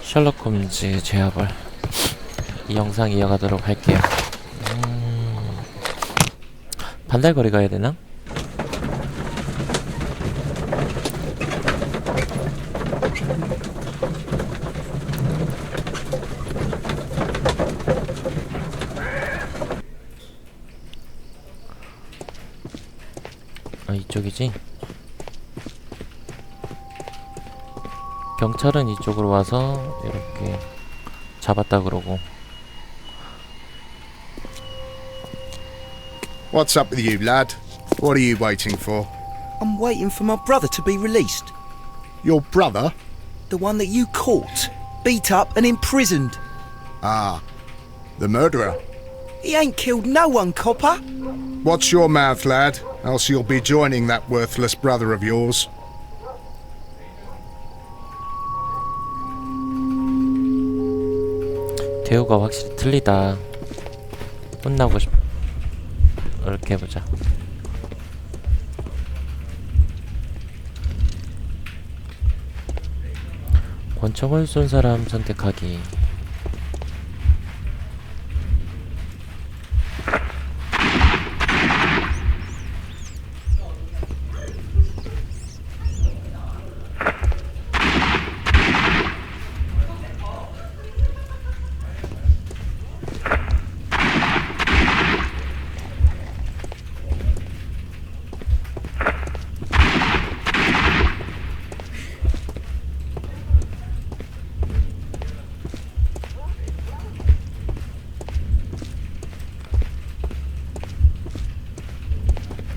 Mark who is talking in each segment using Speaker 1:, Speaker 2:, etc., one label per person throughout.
Speaker 1: 셜록홈즈 제압을 이 영상 이어가도록 할게요. 반달거리 가야 되나? 아, 이쪽이지? 경찰은 이쪽으로 와서 이렇게 잡았다 그러고.
Speaker 2: What's up with you, lad? What are you waiting for?
Speaker 3: I'm waiting for my brother to be released.
Speaker 2: Your brother?
Speaker 3: The one that you caught, beat up and imprisoned.
Speaker 2: Ah, the murderer.
Speaker 3: He ain't killed no one, copper.
Speaker 2: Watch your mouth, lad, else you'll be joining that worthless brother of yours.
Speaker 1: 대우가 확실히 틀리다. 혼나고 싶... 이렇게 해보자. 권총을 쏜 사람 선택하기.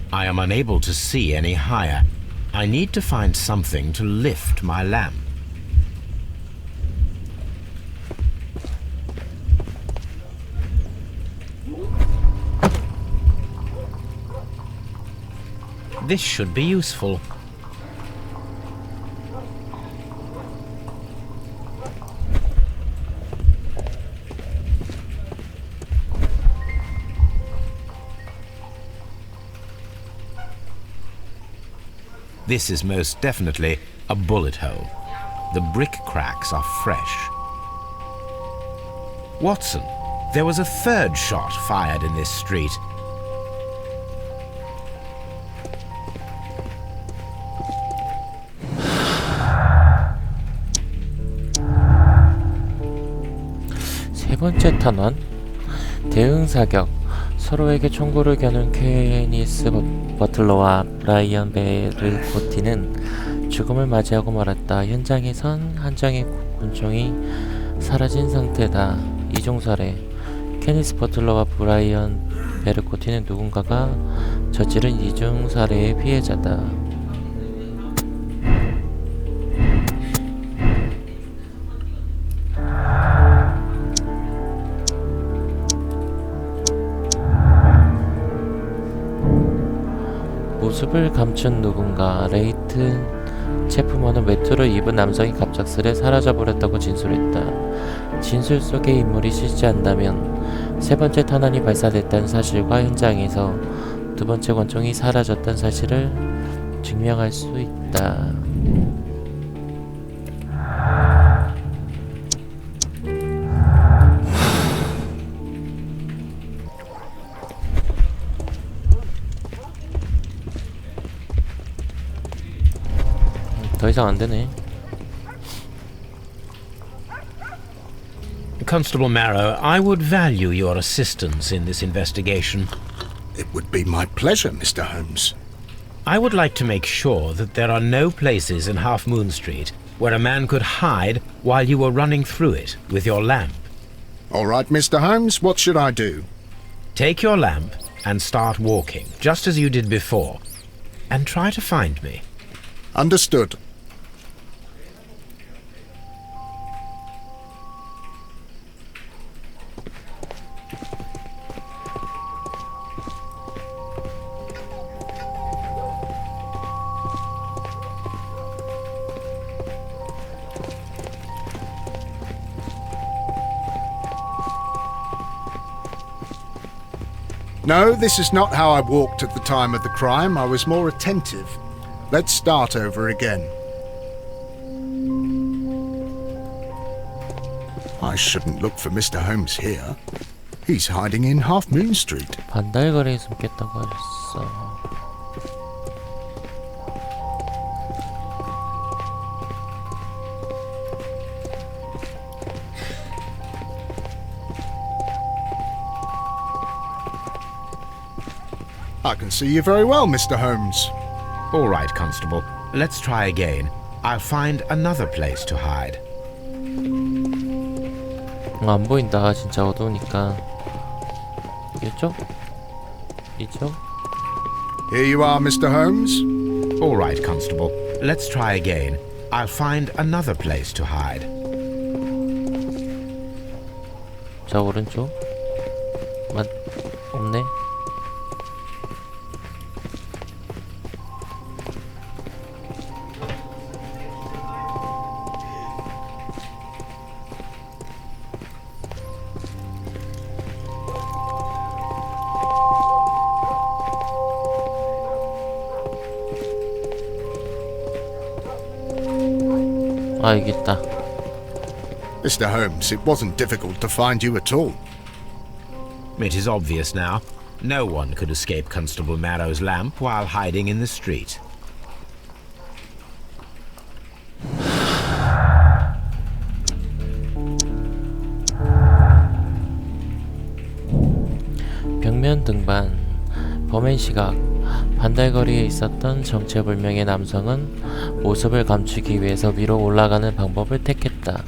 Speaker 4: I am unable to see any higher. I need to find something to lift my lamp. This should be useful. This is most definitely a bullet hole. The brick cracks are fresh. Watson, there was a third shot fired in this street.
Speaker 1: 세 번째 탄환. 대응 사격. 서로에게 총구를 겨눈 케니스 버틀러와 브라이언 베르코티는 죽음을 맞이하고 말았다. 현장에선 한 장의 권총이 사라진 상태다. 이중살해. 케니스 버틀러와 브라이언 베르코티는 누군가가 저지른 이중살해의 피해자다. 모습을 감춘 누군가. 레이튼 체프먼은 외투를 입은 남성이 갑작스레 사라져버렸다고 진술했다. 진술 속의 인물이 실제한다면 세 번째 탄환이 발사됐다는 사실과 현장에서 두 번째 권총이 사라졌다는 사실을 증명할 수 있다. 더 이상 안 되네.
Speaker 4: Constable Marrow, I would value your assistance in this investigation.
Speaker 2: It would be my pleasure, Mr. Holmes.
Speaker 4: I would like to make sure that there are no places in Half Moon Street where a man could hide while you were running through it with your lamp.
Speaker 2: All right, Mr. Holmes, what should I do?
Speaker 4: Take your lamp and start walking, just as you did before, and try to find me.
Speaker 2: Understood. No, this is not how I walked at the time of the crime. I was more attentive. Let's start over again. I shouldn't look for Mr. Holmes here. He's hiding in Half Moon Street.
Speaker 1: 반달거리에 숨겠다고 하셨어.
Speaker 2: I can see you very well, Mr. Holmes.
Speaker 4: All right, Constable. Let's try again. I'll find another place to hide.
Speaker 1: 안 보인다. 진짜 어두우니까. 이쪽? 이쪽?
Speaker 2: Here you are, Mr. Holmes.
Speaker 4: All right, Constable. Let's try again. I'll find another place to hide.
Speaker 1: 자, 오른쪽. 없네. 아, 여기 있다.
Speaker 2: Mr. Holmes, it wasn't difficult to find you at all.
Speaker 4: It is obvious now. No one could escape Constable Marrow's lamp while hiding in the street.
Speaker 1: 벽면 등반. 범행 시각. 반달거리에 있었던 정체불명의 남성은 모습을 감추기 위해서 위로 올라가는 방법을 택했다.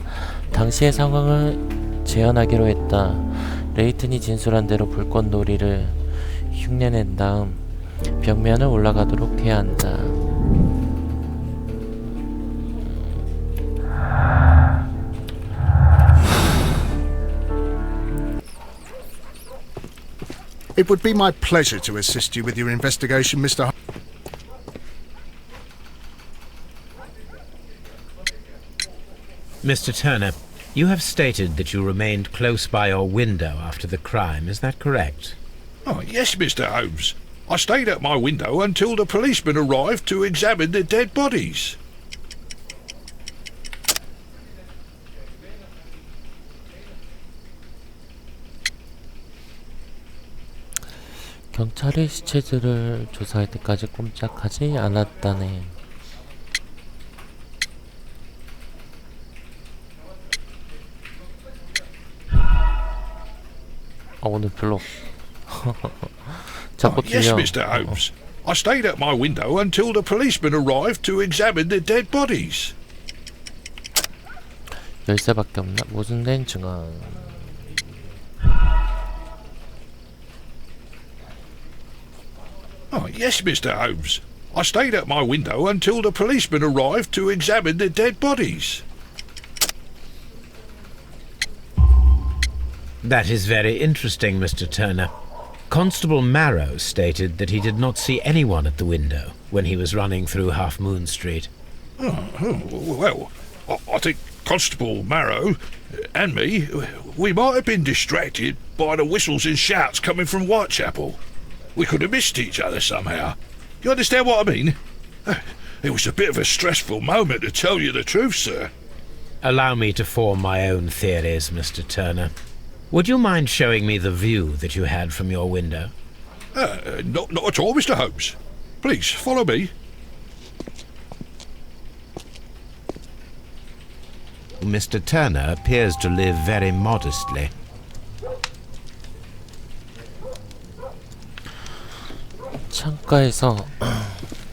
Speaker 1: 당시의 상황을 재현하기로 했다. 레이튼이 진술한 대로 불꽃놀이를 흉내낸 다음 벽면을 올라가도록 해야 한다.
Speaker 2: It would be my pleasure to assist you with your investigation, Mr. Holmes.
Speaker 4: Mr. Turner, you have stated that you remained close by your window after the crime. Is that correct?
Speaker 5: Oh, yes, Mr. Holmes. I stayed at my window until the policeman arrived to examine the dead bodies.
Speaker 1: 경찰이 시체들을 조사할 때까지 꼼짝하지 않았다네. 오늘 별로 자꾸
Speaker 5: Yes,
Speaker 1: 들려.
Speaker 5: Mr. Holmes. I stayed at my window until the policeman arrived to examine the dead bodies.
Speaker 1: 열쇠밖에 없나? 모순된 증언.
Speaker 5: Oh, yes, Mr. Holmes. I stayed at my window until the policeman arrived to examine the dead bodies.
Speaker 4: That is very interesting, Mr. Turner. Constable Marrow stated that he did not see anyone at the window when he was running through Half Moon Street.
Speaker 5: Well, I think Constable Marrow and me, we might have been distracted by the whistles and shouts coming from Whitechapel. We could have missed each other somehow. You understand what I mean? It was a bit of a stressful moment, to tell you the truth, sir.
Speaker 4: Allow me to form my own theories, Mr. Turner. Would you mind showing me the view that you had from your window?
Speaker 5: Not at all, Mr. Holmes. Please, follow me.
Speaker 4: Mr. Turner appears to live very modestly.
Speaker 1: 창가에서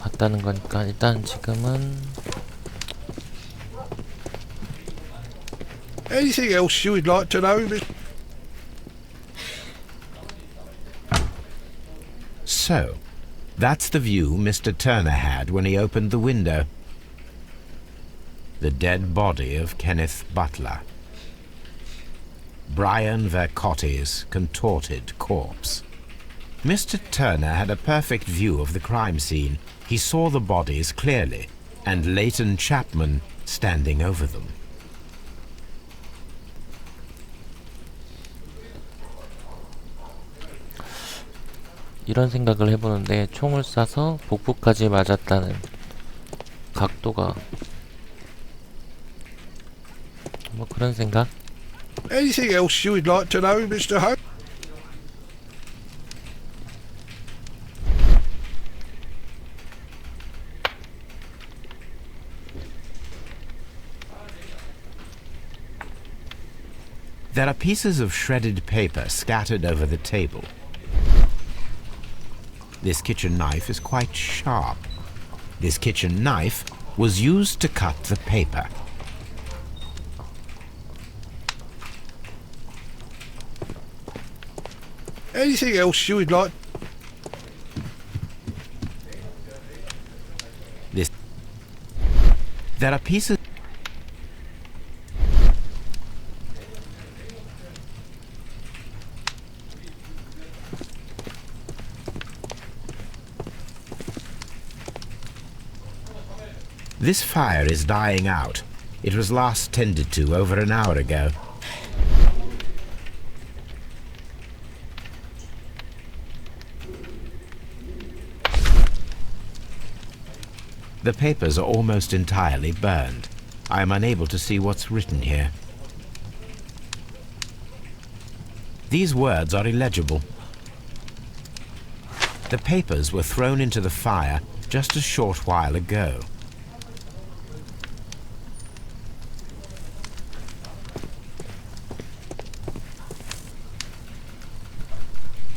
Speaker 1: 봤다는 거니까 일단 지금은
Speaker 5: Anything else you would like to know, Miss?
Speaker 4: So, that's the view Mr. Turner had when he opened the window. The dead body of Kenneth Butler. Brian Vercotti's contorted corpse. Mr. Turner had a perfect view of the crime scene. He saw the bodies clearly, and Leighton Chapman standing over them.
Speaker 1: 이런 생각을 해보는데 총을 쏴서 복부까지 맞았다는 각도가 뭐 그런 생각?
Speaker 5: Anything else you would like to know, Mr. Holmes?
Speaker 4: There are pieces of shredded paper scattered over the table. This kitchen knife is quite sharp. This kitchen knife was used to cut the paper.
Speaker 5: Anything else you would like?
Speaker 4: There are pieces. This fire is dying out. It was last tended to over an hour ago. The papers are almost entirely burned. I am unable to see what's written here. These words are illegible. The papers were thrown into the fire just a short while ago.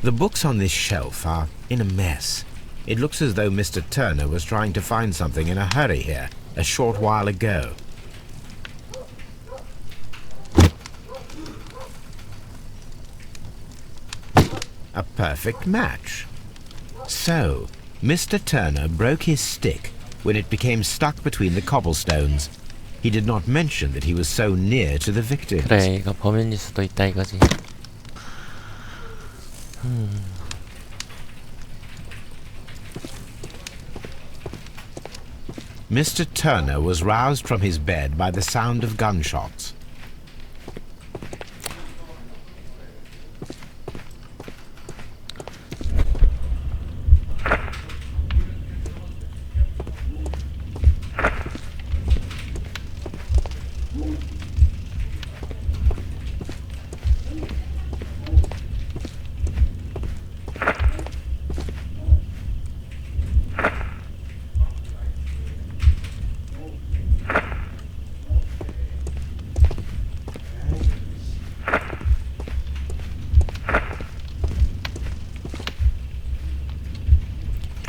Speaker 4: The books on this shelf are in a mess. It looks as though Mr. Turner was trying to find something in a hurry here a short while ago. A perfect match. So, Mr. Turner broke his stick when it became stuck between the cobblestones. He did not mention that he was so near to the victims.
Speaker 1: 그래, 이거 범인일 수도 있다 이거지.
Speaker 4: Mr. Turner was roused from his bed by the sound of gunshots.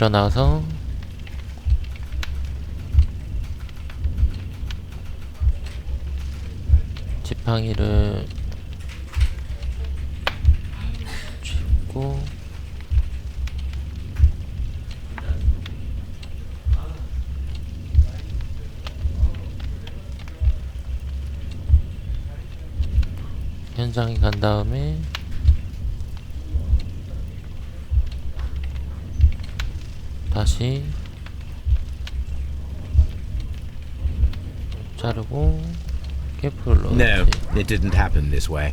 Speaker 1: 일어나서 지팡이를 짚고 현장에 간 다음에 다시 자르고 깨풀을 넣었지.
Speaker 4: No, it didn't happen this way.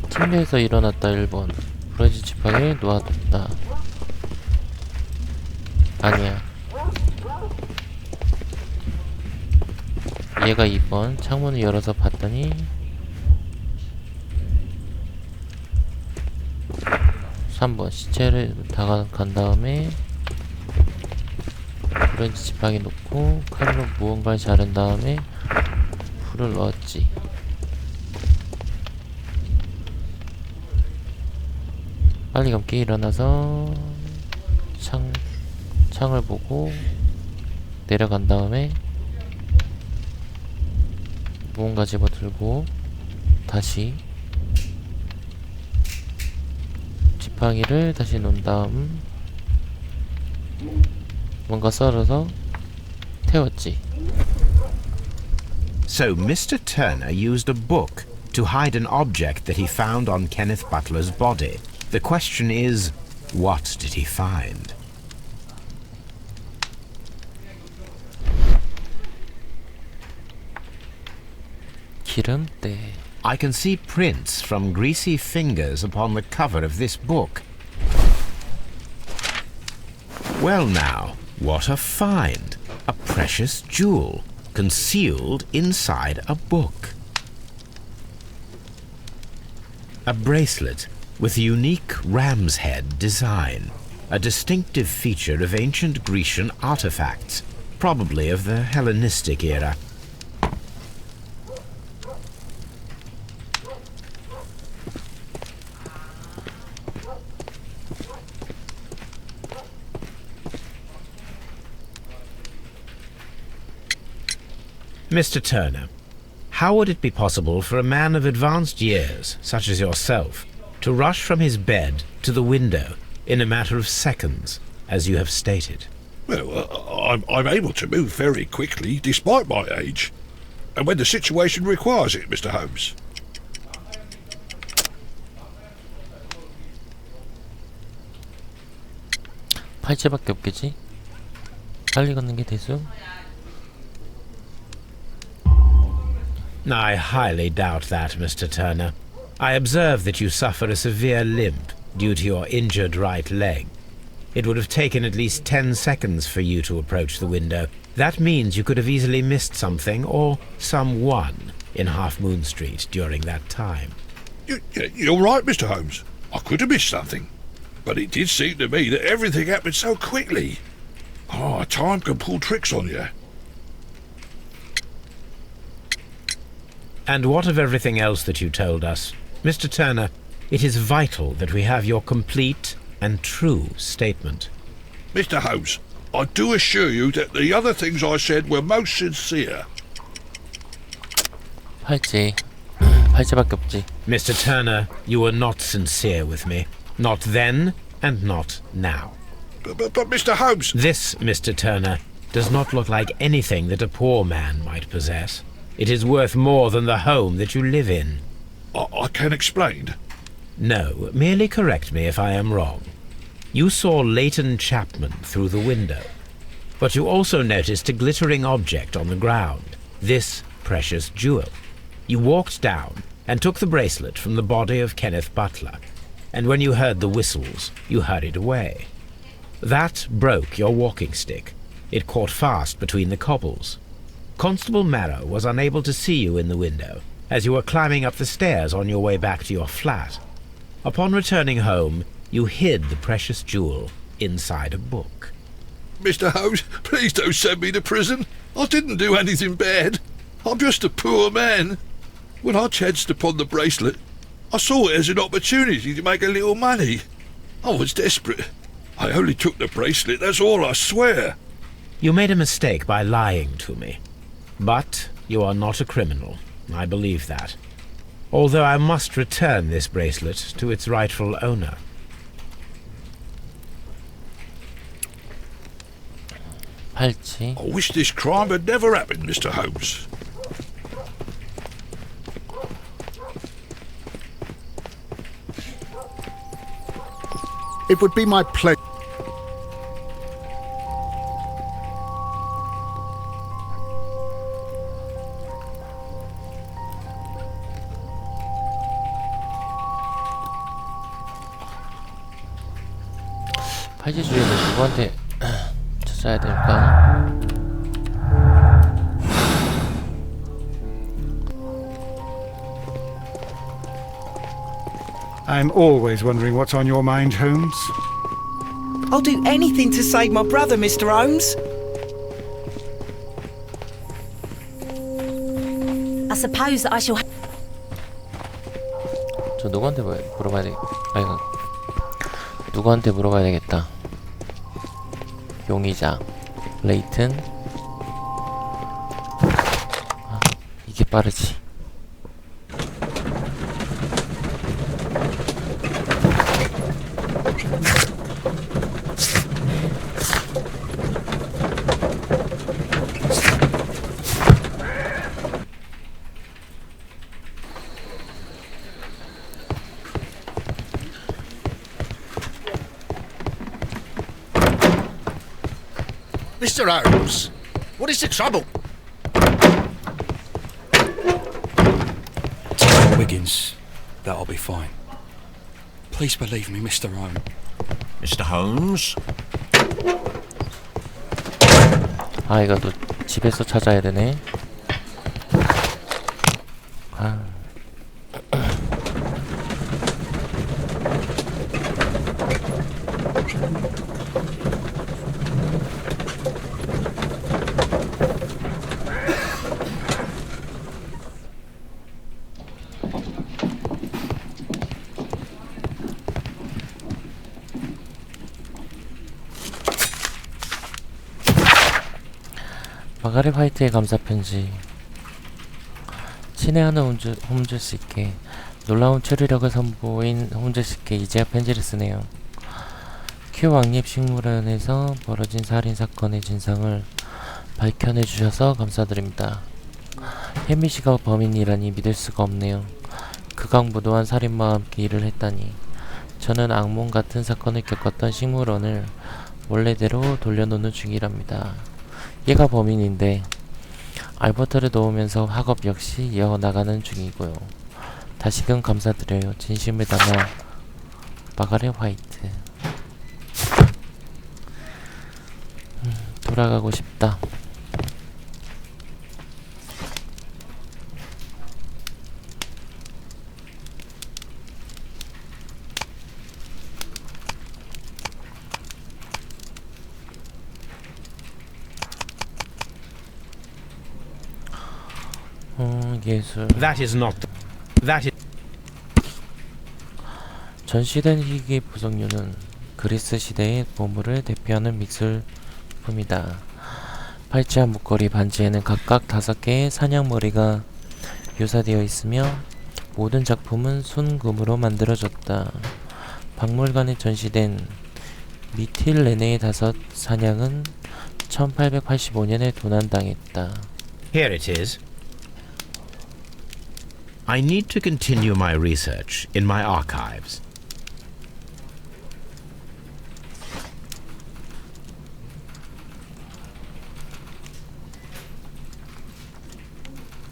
Speaker 1: 침대에서 일어났다 1번. 부러진 지팡이를 놓아뒀다. 아니야. 얘가 2번. 창문을 열어서 봤더니 3번. 시체를 다가간 다음에 부러진 지팡이 놓고 칼로 무언가를 자른 다음에 불을 넣었지. 빨리 감기 일어나서 창을 보고 내려간 다음에 무언가 집어들고 다시 지팡이를 다시 놓은 다음 뭔가 썰어서 태웠지.
Speaker 4: So Mr. Turner used a book to hide an object that he found on Kenneth Butler's body. The question is, what did he find?
Speaker 1: 기름때.
Speaker 4: I can see prints from greasy fingers upon the cover of this book. Well now, what a find! A precious jewel, concealed inside a book. A bracelet with a unique ram's head design, a distinctive feature of ancient Grecian artifacts, probably of the Hellenistic era. Mr. Turner, how would it be possible for a man of advanced years, such as yourself, to rush from his bed to the window in a matter of seconds, as you have stated?
Speaker 5: Well, I'm able to move very quickly, despite my age. And when the situation requires it, Mr. Holmes.
Speaker 1: 팔찌밖에 없겠지? 빨리 걷는 게 대수?
Speaker 4: I highly doubt that, Mr. Turner. I observe that you suffer a severe limp due to your injured right leg. It would have taken at least 10 seconds for you to approach the window. That means you could have easily missed something or someone in Half Moon Street during that time.
Speaker 5: You're right, Mr. Holmes. I could have missed something. But it did seem to me that everything happened so quickly. Oh, time can pull tricks on you.
Speaker 4: And what of everything else that you told us? Mr. Turner, it is vital that we have your complete and true statement.
Speaker 5: Mr. Holmes, I do assure you that the other things I said were most sincere.
Speaker 1: 팔찌. 팔찌밖에 없지.
Speaker 4: Mr. Turner, you were not sincere with me. Not then and not now.
Speaker 5: But Mr. Holmes...
Speaker 4: This, Mr. Turner, does not look like anything that a poor man might possess. It is worth more than the home that you live in.
Speaker 5: I can explain.
Speaker 4: No, merely correct me if I am wrong. You saw Leighton Chapman through the window, but you also noticed a glittering object on the ground, this precious jewel. You walked down and took the bracelet from the body of Kenneth Butler, and when you heard the whistles, you hurried away. That broke your walking stick. It caught fast between the cobbles. Constable Marrow was unable to see you in the window, as you were climbing up the stairs on your way back to your flat. Upon returning home, you hid the precious jewel inside a book.
Speaker 5: Mr. Holmes, please don't send me to prison. I didn't do anything bad. I'm just a poor man. When I chanced upon the bracelet, I saw it as an opportunity to make a little money. I was desperate. I only took the bracelet, that's all, I swear.
Speaker 4: You made a mistake by lying to me. But you are not a criminal. I believe that. Although I must return this bracelet to its rightful owner.
Speaker 1: 팔찌.
Speaker 5: I wish this crime had never happened, Mr. Holmes.
Speaker 2: It would be my pleasure.
Speaker 1: 팔찌 주인은 누구한테 찾아야 될까?
Speaker 6: I'm always wondering what's on your mind, Holmes.
Speaker 3: I'll do anything to save my brother, Mr. Holmes.
Speaker 7: I suppose that I shall.
Speaker 1: 저 누구한테 물어봐야 돼? 아이고. 누구한테 물어봐야 되겠다. 용의자 레이튼. 아, 이게 빠르지.
Speaker 2: Mr. Holmes, what is the trouble?
Speaker 8: Tell Wiggins that I'll be fine. Please believe me, Mr. Holmes.
Speaker 9: Mr. Holmes?
Speaker 1: 아 이거 또 집에서 찾아야 되네. 아. 마가렛 화이트의 감사편지. 친애하는 홈즈 씨께 놀라운 추리력을 선보인 홈즈 씨께 이제야 편지를 쓰네요. 큐 왕립 식물원에서 벌어진 살인 사건의 진상을 밝혀내 주셔서 감사드립니다. 혜미 씨가 범인이라니 믿을 수가 없네요. 극악무도한 살인마와 함께 일을 했다니. 저는 악몽 같은 사건을 겪었던 식물원을 원래대로 돌려놓는 중이랍니다. 얘가 범인인데 알버트를 도우면서 학업 역시 이어나가는 중이고요. 다시금 감사드려요. 진심을 담아 마가렛 화이트. 돌아가고 싶다. 예술.
Speaker 4: That is not. That is.
Speaker 1: 전시된 희귀 부석류는 그리스 시대의 보물을 대표하는 미술품이다. 팔찌와 목걸이, 반지에는 각각 5개의 사냥머리가 묘사되어 있으며 모든 작품은 순금으로 만들어졌다. 박물관에 전시된 미틸레네의 5 사냥은 1885년에 도난당했다.
Speaker 4: Here it is. I need to continue my research in my archives.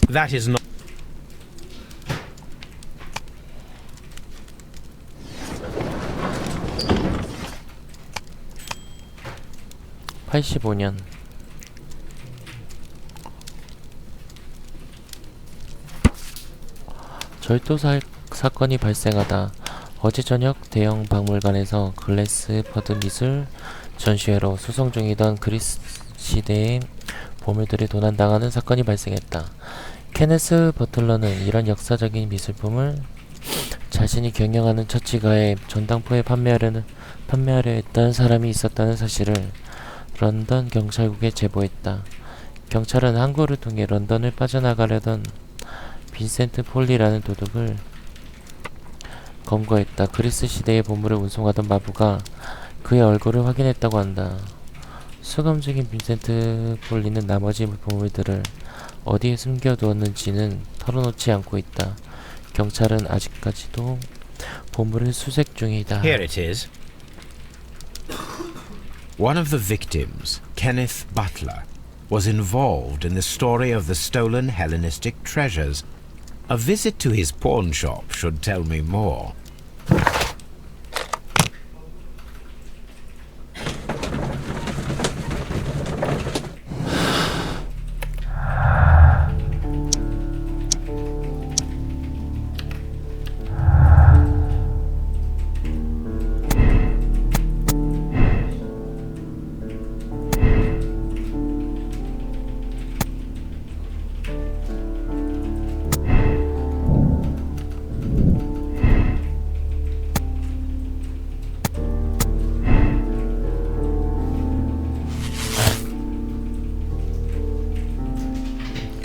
Speaker 4: That is not.
Speaker 1: (85년) 절도 사건이 발생하다 어제 저녁 대형 박물관에서 글래스퍼드 미술 전시회로 수송 중이던 그리스 시대의 보물들이 도난당하는 사건이 발생했다. 케네스 버틀러는 이런 역사적인 미술품을 자신이 경영하는 처치가에 전당포에 판매하려 했던 사람이 있었다는 사실을 런던 경찰국에 제보했다. 경찰은 항구를 통해 런던을 빠져나가려던 빈센트 폴리라는 도둑을 검거했다. 그리스 시대의 보물을 운송하던 마부가 그의 얼굴을 확인했다고 한다. 수감 중인 빈센트 폴리는 나머지 보물들을 어디에 숨겨두었는지는 털어놓지 않고 있다. 경찰은 아직까지도 보물을 수색 중이다.
Speaker 4: Here it is. One of the victims, Kenneth Butler, was involved in the story of the stolen Hellenistic treasures. A visit to his pawn shop should tell me more.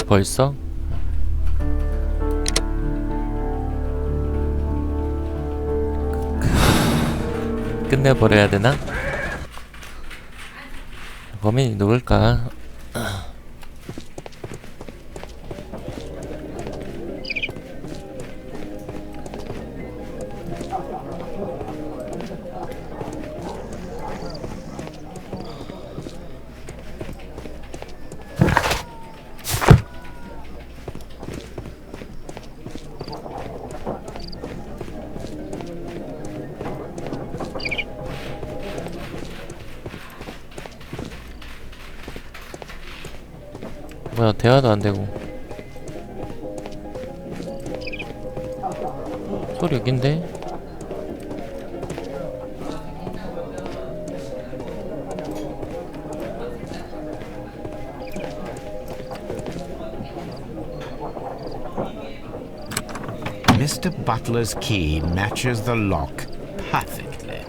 Speaker 1: 벌써? 끝내버려야 되나? 범인이 누굴까? 대화도 안 되고. 소리 여긴데?
Speaker 4: Mr. Butler's key matches the lock perfectly.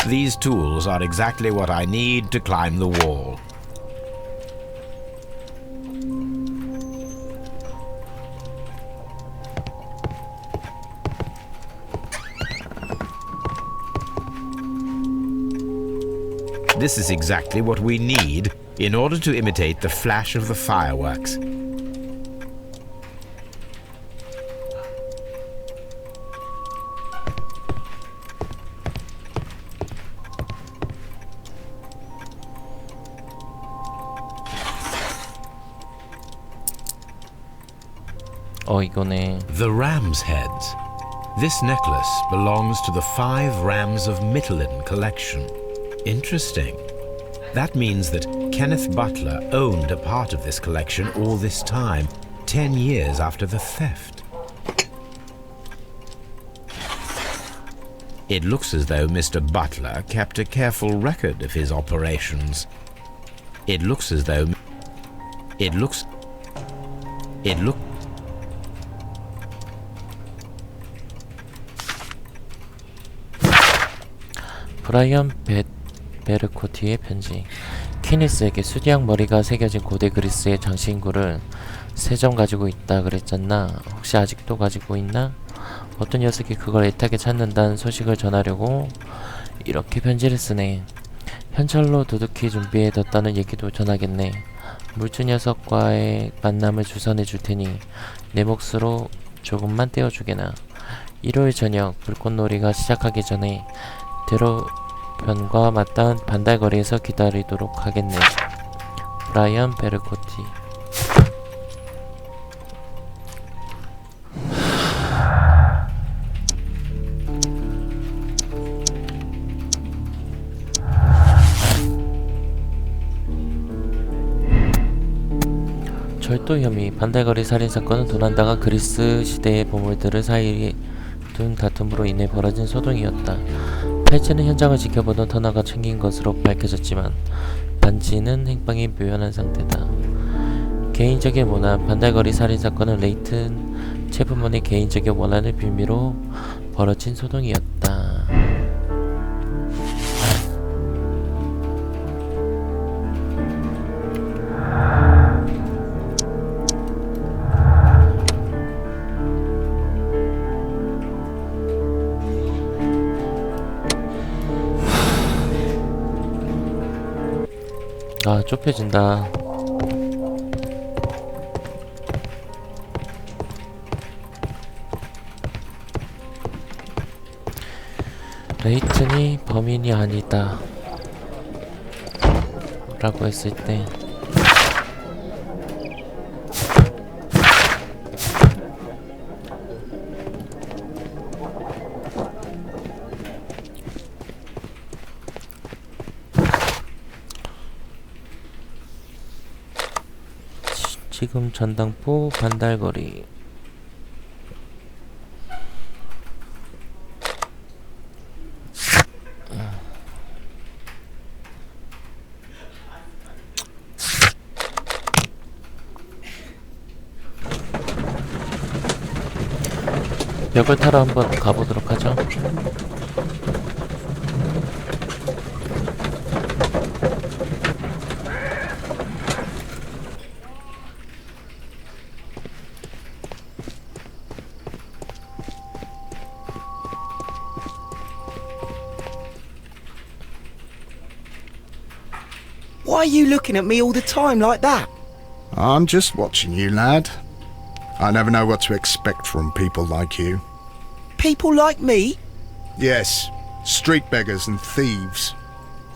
Speaker 4: These tools are exactly what I need to climb the wall. This is exactly what we need in order to imitate the flash of the fireworks.
Speaker 1: 이거네.
Speaker 4: The ram's heads. This necklace belongs to the 5 rams of Mittelin collection. Interesting. That means that Kenneth Butler owned a part of this collection all this time, 10 years after the theft. It looks as though Mr. Butler kept a careful record of his operations. It looks as though...
Speaker 1: 브라이언 베르코티의 편지. 키니스에게 수디악 머리가 새겨진 고대 그리스의 장신구를 3점 가지고 있다 그랬잖나. 혹시 아직도 가지고 있나? 어떤 녀석이 그걸 애타게 찾는다는 소식을 전하려고 이렇게 편지를 쓰네. 현찰로 두둑히 준비해뒀다는 얘기도 전하겠네. 물주 녀석과의 만남을 주선해 줄 테니 내 몫으로 조금만 떼어주게나. 일요일 저녁 불꽃놀이가 시작하기 전에 대로변과 맞닿은 반달거리에서 기다리도록 하겠네. 브라이언 베르코티. 절도 혐의. 반달거리 살인사건은 도난다가 그리스 시대의 보물들을 사이에 둔 다툼으로 인해 벌어진 소동이었다. 팔찌는 현장을 지켜보던 터너가 챙긴 것으로 밝혀졌지만 반지는 행방이 묘연한 상태다. 개인적인 원한. 반달거리 살인사건은 레이튼 체프먼의 개인적인 원한을 빌미로 벌어진 소동이었다. 아, 좁혀진다. 레이튼이 범인이 아니다 라고 했을 때 지금 전당포 반달거리. 벽을 타러 한번 가보도록 하죠.
Speaker 3: Why are you looking at me all the time like that?
Speaker 2: I'm just watching you, lad. I never know what to expect from people like you.
Speaker 3: People like me?
Speaker 2: Yes, street beggars and thieves.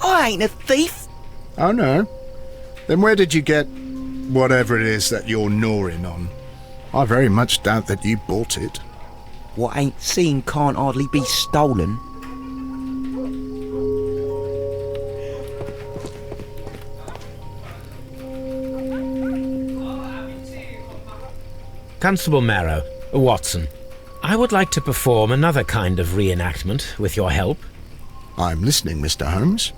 Speaker 3: I ain't a thief.
Speaker 2: Oh no? Then where did you get whatever it is that you're gnawing on? I very much doubt that you bought it.
Speaker 3: What ain't seen can't hardly be stolen.
Speaker 4: Constable Marrow, Watson, I would like to perform another kind of reenactment with your help.
Speaker 2: I'm listening, Mr. Holmes.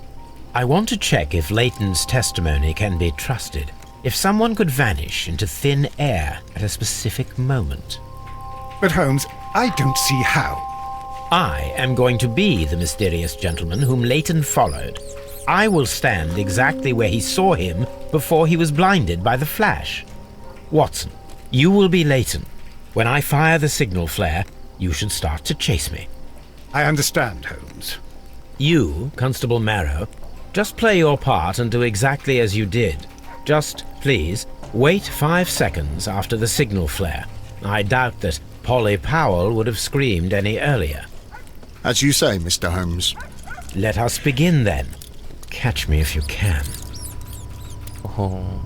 Speaker 4: I want to check if Leighton's testimony can be trusted. If someone could vanish into thin air at a specific moment.
Speaker 6: But Holmes, I don't see how.
Speaker 4: I am going to be the mysterious gentleman whom Leighton followed. I will stand exactly where he saw him before he was blinded by the flash. Watson, you will be Leighton. When I fire the signal flare, you should start to chase me.
Speaker 6: I understand, Holmes.
Speaker 4: You, Constable Marrow, just play your part and do exactly as you did. Just, please, wait 5 seconds after the signal flare. I doubt that Polly Powell would have screamed any earlier.
Speaker 2: As you say, Mr. Holmes.
Speaker 4: Let us begin then. Catch me if you can.
Speaker 1: 어허.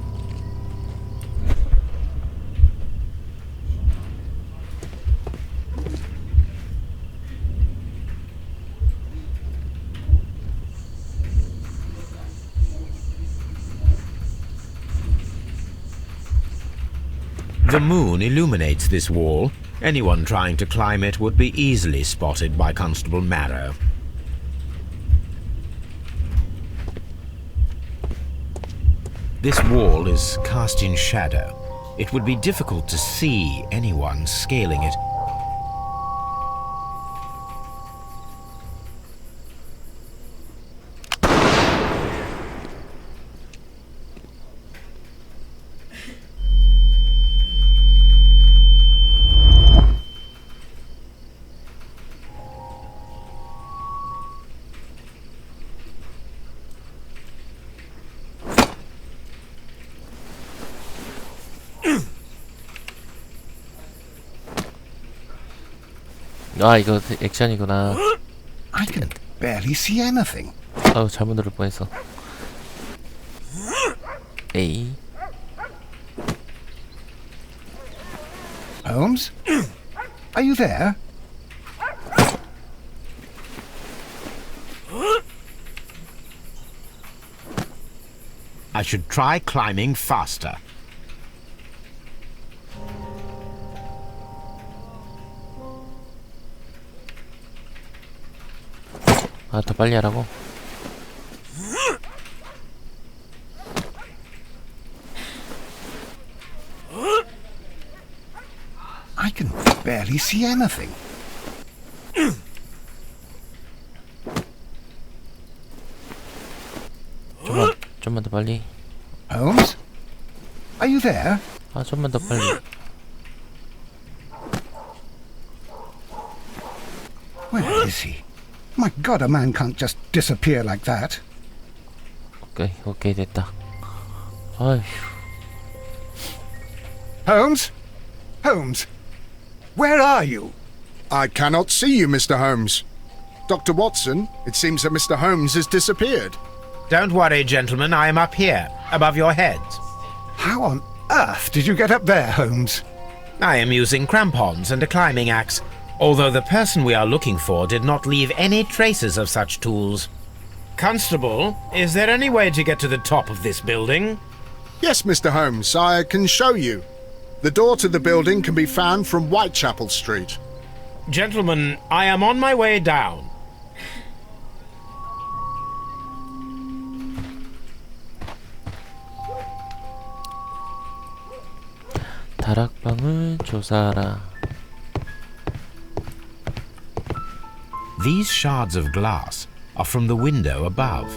Speaker 4: The moon illuminates this wall. Anyone trying to climb it would be easily spotted by Constable Marrow. This wall is cast in shadow. It would be difficult to see anyone scaling it.
Speaker 1: 아 이거 액션이구나.
Speaker 6: I can barely see anything.
Speaker 1: 아우 잘못 누를 뻔했어. 에이.
Speaker 6: Holmes? Are you there?
Speaker 4: I should try climbing faster.
Speaker 1: 아 더 빨리 하라고.
Speaker 6: I can barely see anything.
Speaker 1: 좀만 더 빨리.
Speaker 6: Holmes? Are you there?
Speaker 1: 아 좀만 더 빨리.
Speaker 6: Where is he? My God, a man can't just disappear like that.
Speaker 1: 오케이 오케이 됐다. 아휴.
Speaker 6: Holmes? Holmes? Where are you?
Speaker 2: I cannot see you, Mr. Holmes. Dr. Watson, it seems that Mr. Holmes has disappeared.
Speaker 4: Don't worry, gentlemen, I am up here, above your heads.
Speaker 6: How on earth did you get up there, Holmes?
Speaker 4: I am using crampons and a climbing axe, although the person we are looking for did not leave any traces of such tools. Constable, is there any way to get to the top of this building?
Speaker 2: Yes, Mr. Holmes, I can show you. The door to the building can be found from Whitechapel Street.
Speaker 4: Gentlemen, I am on my way down.
Speaker 1: 다락방을 조사하라.
Speaker 4: These shards of glass are from the window above.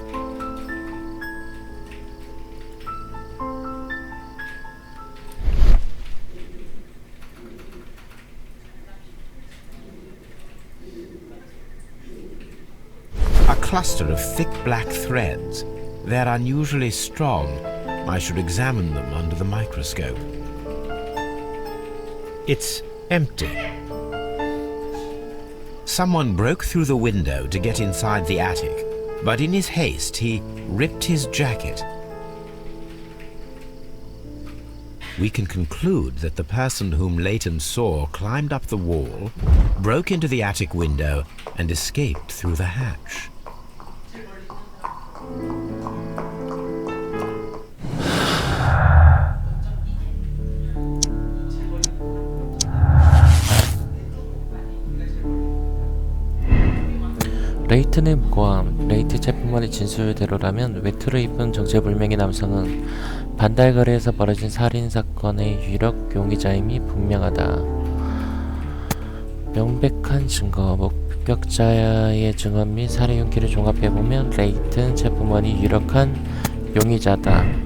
Speaker 4: A cluster of thick black threads. They're unusually strong. I should examine them under the microscope. It's empty. Someone broke through the window to get inside the attic, but in his haste he ripped his jacket. We can conclude that the person whom Leighton saw climbed up the wall, broke into the attic window, and escaped through the hatch.
Speaker 1: 레이튼의 무고함. 레이트 체프먼의 진술대로라면 외투를 입은 정체불명의 남성은 반달거리에서 벌어진 살인사건의 유력 용의자임이 분명하다. 명백한 증거, 목격자의 증언 및 살해 흉기를 종합해보면 레이튼 체프먼이 유력한 용의자다.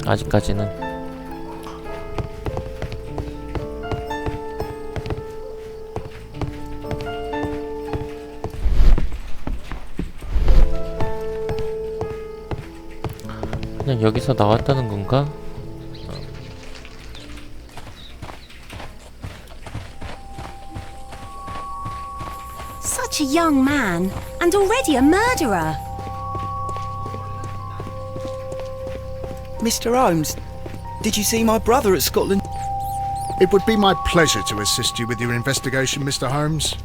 Speaker 1: 아직까지는 그냥 여기서 나왔다는 건가?
Speaker 7: Such a young man, and already a murderer.
Speaker 3: Mr. Holmes, did you see my brother at Scotland?
Speaker 2: It would be my pleasure to assist you with your investigation, Mr. Holmes.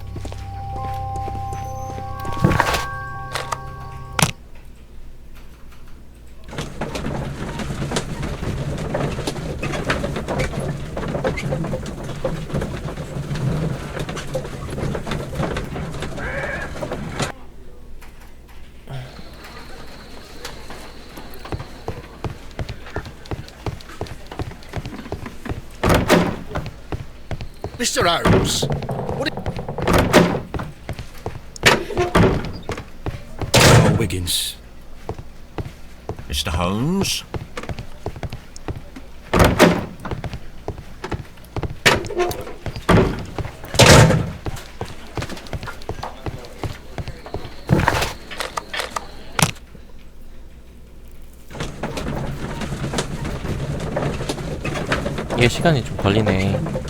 Speaker 2: Mr. Holmes,
Speaker 8: Oh, Wiggins.
Speaker 9: Mr. Holmes?
Speaker 1: 이게 시간이 좀 걸리네.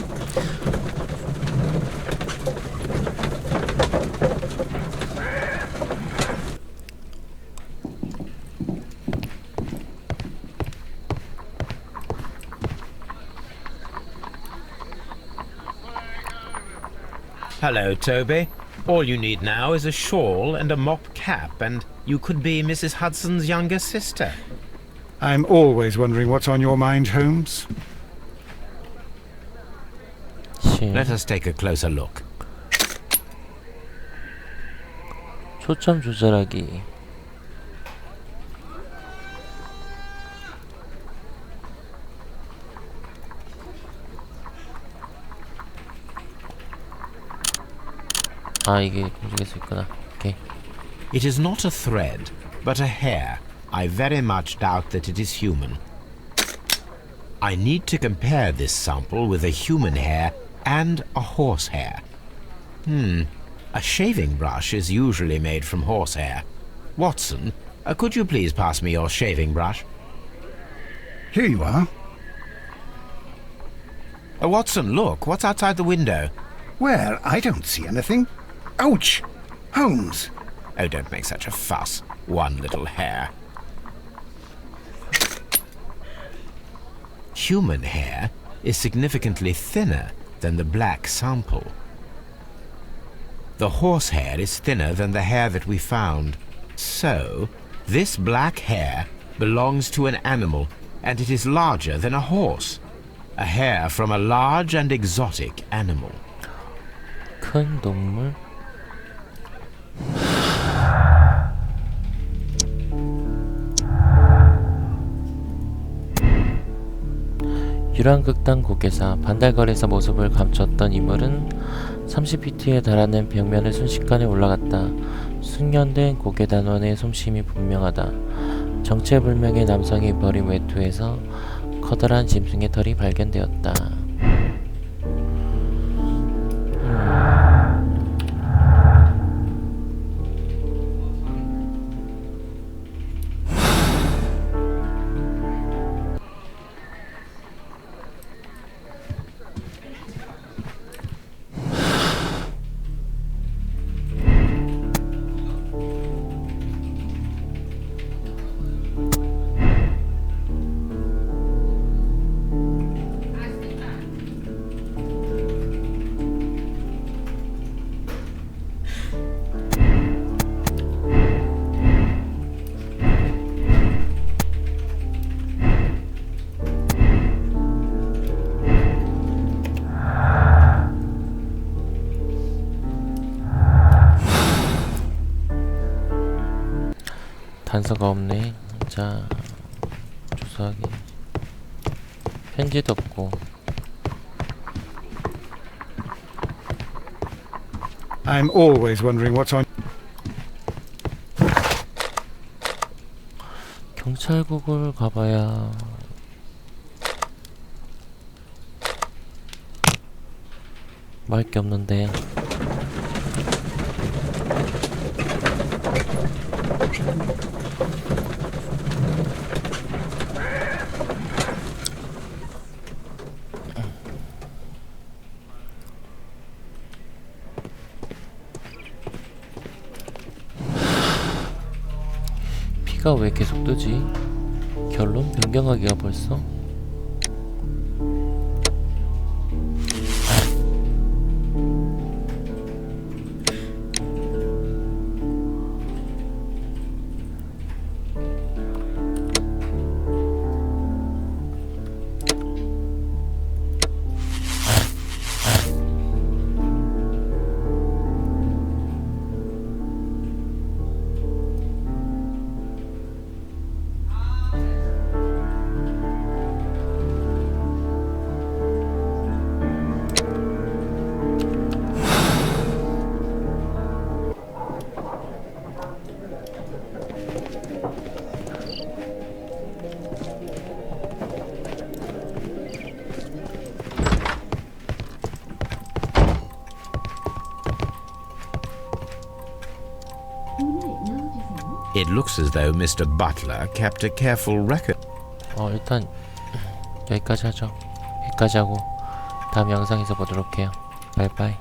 Speaker 4: Hello, Toby. All you need now is a shawl and a mop cap, and you could be Mrs. Hudson's younger sister.
Speaker 6: I'm always wondering what's on your mind, Holmes.
Speaker 4: Let us take a closer look.
Speaker 1: 초점 조절하기. 아, 이게 움직일 수 있구나. 오케이.
Speaker 4: It is not a thread, but a hair. I very much doubt that it is human. I need to compare this sample with a human hair and a horse hair. A shaving brush is usually made from horsehair. Watson, could you please pass me your shaving brush?
Speaker 6: Here you are.
Speaker 4: Watson, look, what's outside the window?
Speaker 6: Well, I don't see anything. Ouch! Holmes!
Speaker 4: Oh, don't make such a fuss. One little hair. Human hair is significantly thinner than the black sample. The horsehair is thinner than the hair that we found. So, this black hair belongs to an animal, and it is larger than a horse. A hair from a large and exotic animal.
Speaker 1: 큰 동물? 유랑극단 고개사 반달거리에서 모습을 감췄던 인물은 30피트에 달하는 벽면을 순식간에 올라갔다. 숙련된 고개단원의 솜씨임이 분명하다. 정체불명의 남성이 버린 외투에서 커다란 짐승의 털이 발견되었다. 단서가 없네. 자, 조사하기. 편지도 없고.
Speaker 6: I'm always wondering what's on.
Speaker 1: 경찰국을 가봐야. 말 게 없는데. 피가 왜 계속 뜨지? 결론 변경하기가 벌써?
Speaker 4: It looks as though Mr. Butler kept a careful record.
Speaker 1: 일단 여기까지 하죠. 여기까지 하고 다음 영상에서 보도록 해요. 바이바이.